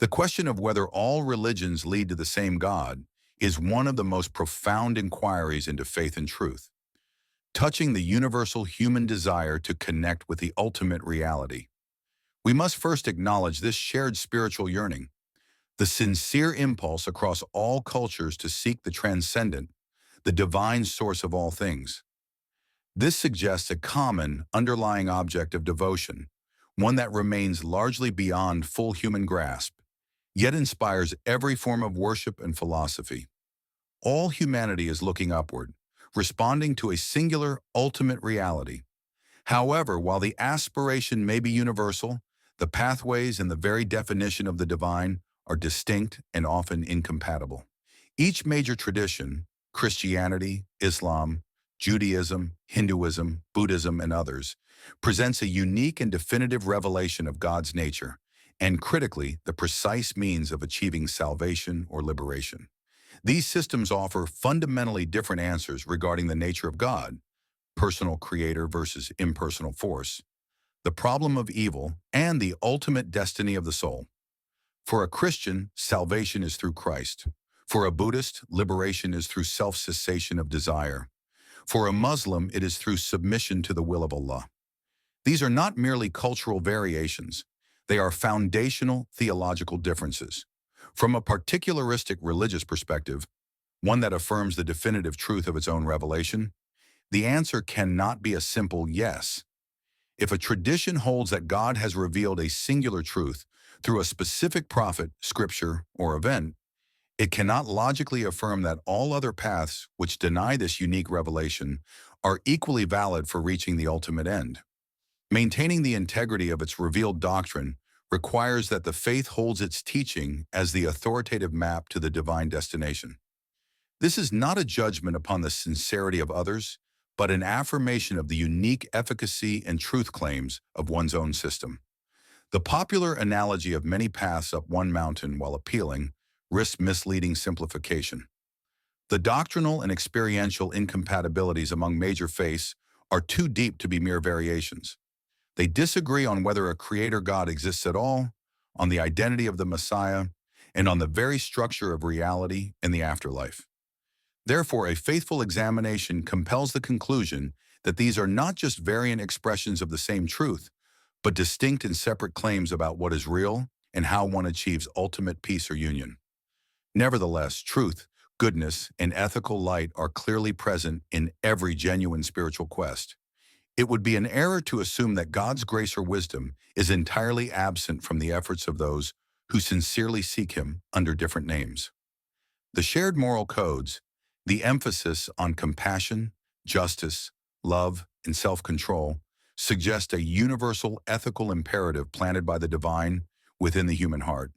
The question of whether all religions lead to the same God is one of the most profound inquiries into faith and truth, touching the universal human desire to connect with the ultimate reality. We must first acknowledge this shared spiritual yearning, the sincere impulse across all cultures to seek the transcendent, the divine source of all things. This suggests a common, underlying object of devotion, one that remains largely beyond full human grasp, yet inspires every form of worship and philosophy. All humanity is looking upward, responding to a singular, ultimate reality. However, while the aspiration may be universal, the pathways and the very definition of the divine are distinct and often incompatible. Each major tradition, Christianity, Islam, Judaism, Hinduism, Buddhism, and others, presents a unique and definitive revelation of God's nature, and critically, the precise means of achieving salvation or liberation. These systems offer fundamentally different answers regarding the nature of God, personal creator versus impersonal force, the problem of evil, and the ultimate destiny of the soul. For a Christian, salvation is through Christ. For a Buddhist, liberation is through self-cessation of desire. For a Muslim, it is through submission to the will of Allah. These are not merely cultural variations. They are foundational theological differences. From a particularistic religious perspective, one that affirms the definitive truth of its own revelation, the answer cannot be a simple yes. If a tradition holds that God has revealed a singular truth through a specific prophet, scripture, or event, it cannot logically affirm that all other paths which deny this unique revelation are equally valid for reaching the ultimate end. Maintaining the integrity of its revealed doctrine requires that the faith holds its teaching as the authoritative map to the divine destination. This is not a judgment upon the sincerity of others, but an affirmation of the unique efficacy and truth claims of one's own system. The popular analogy of many paths up one mountain while appealing risks misleading simplification. The doctrinal and experiential incompatibilities among major faiths are too deep to be mere variations. They disagree on whether a creator God exists at all, on the identity of the Messiah, and on the very structure of reality and the afterlife. Therefore, a faithful examination compels the conclusion that these are not just variant expressions of the same truth, but distinct and separate claims about what is real and how one achieves ultimate peace or union. Nevertheless, truth, goodness, and ethical light are clearly present in every genuine spiritual quest. It would be an error to assume that God's grace or wisdom is entirely absent from the efforts of those who sincerely seek Him under different names. The shared moral codes, the emphasis on compassion, justice, love, and self-control, suggest a universal ethical imperative planted by the divine within the human heart.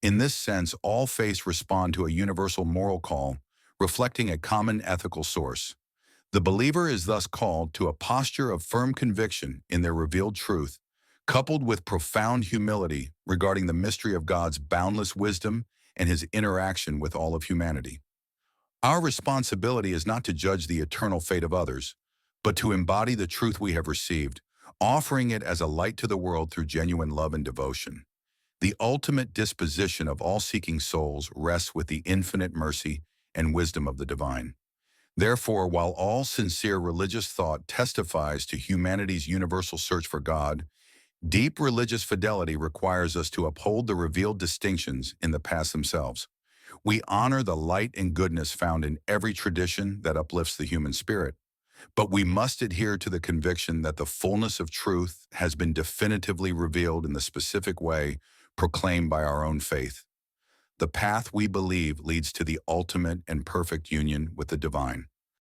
In this sense, all faiths respond to a universal moral call, reflecting a common ethical source. The believer is thus called to a posture of firm conviction in their revealed truth, coupled with profound humility regarding the mystery of God's boundless wisdom and His interaction with all of humanity. Our responsibility is not to judge the eternal fate of others, but to embody the truth we have received, offering it as a light to the world through genuine love and devotion. The ultimate disposition of all seeking souls rests with the infinite mercy and wisdom of the divine. Therefore, while all sincere religious thought testifies to humanity's universal search for God, deep religious fidelity requires us to uphold the revealed distinctions in the paths themselves. We honor the light and goodness found in every tradition that uplifts the human spirit, but we must adhere to the conviction that the fullness of truth has been definitively revealed in the specific way proclaimed by our own faith. The path we believe leads to the ultimate and perfect union with the divine.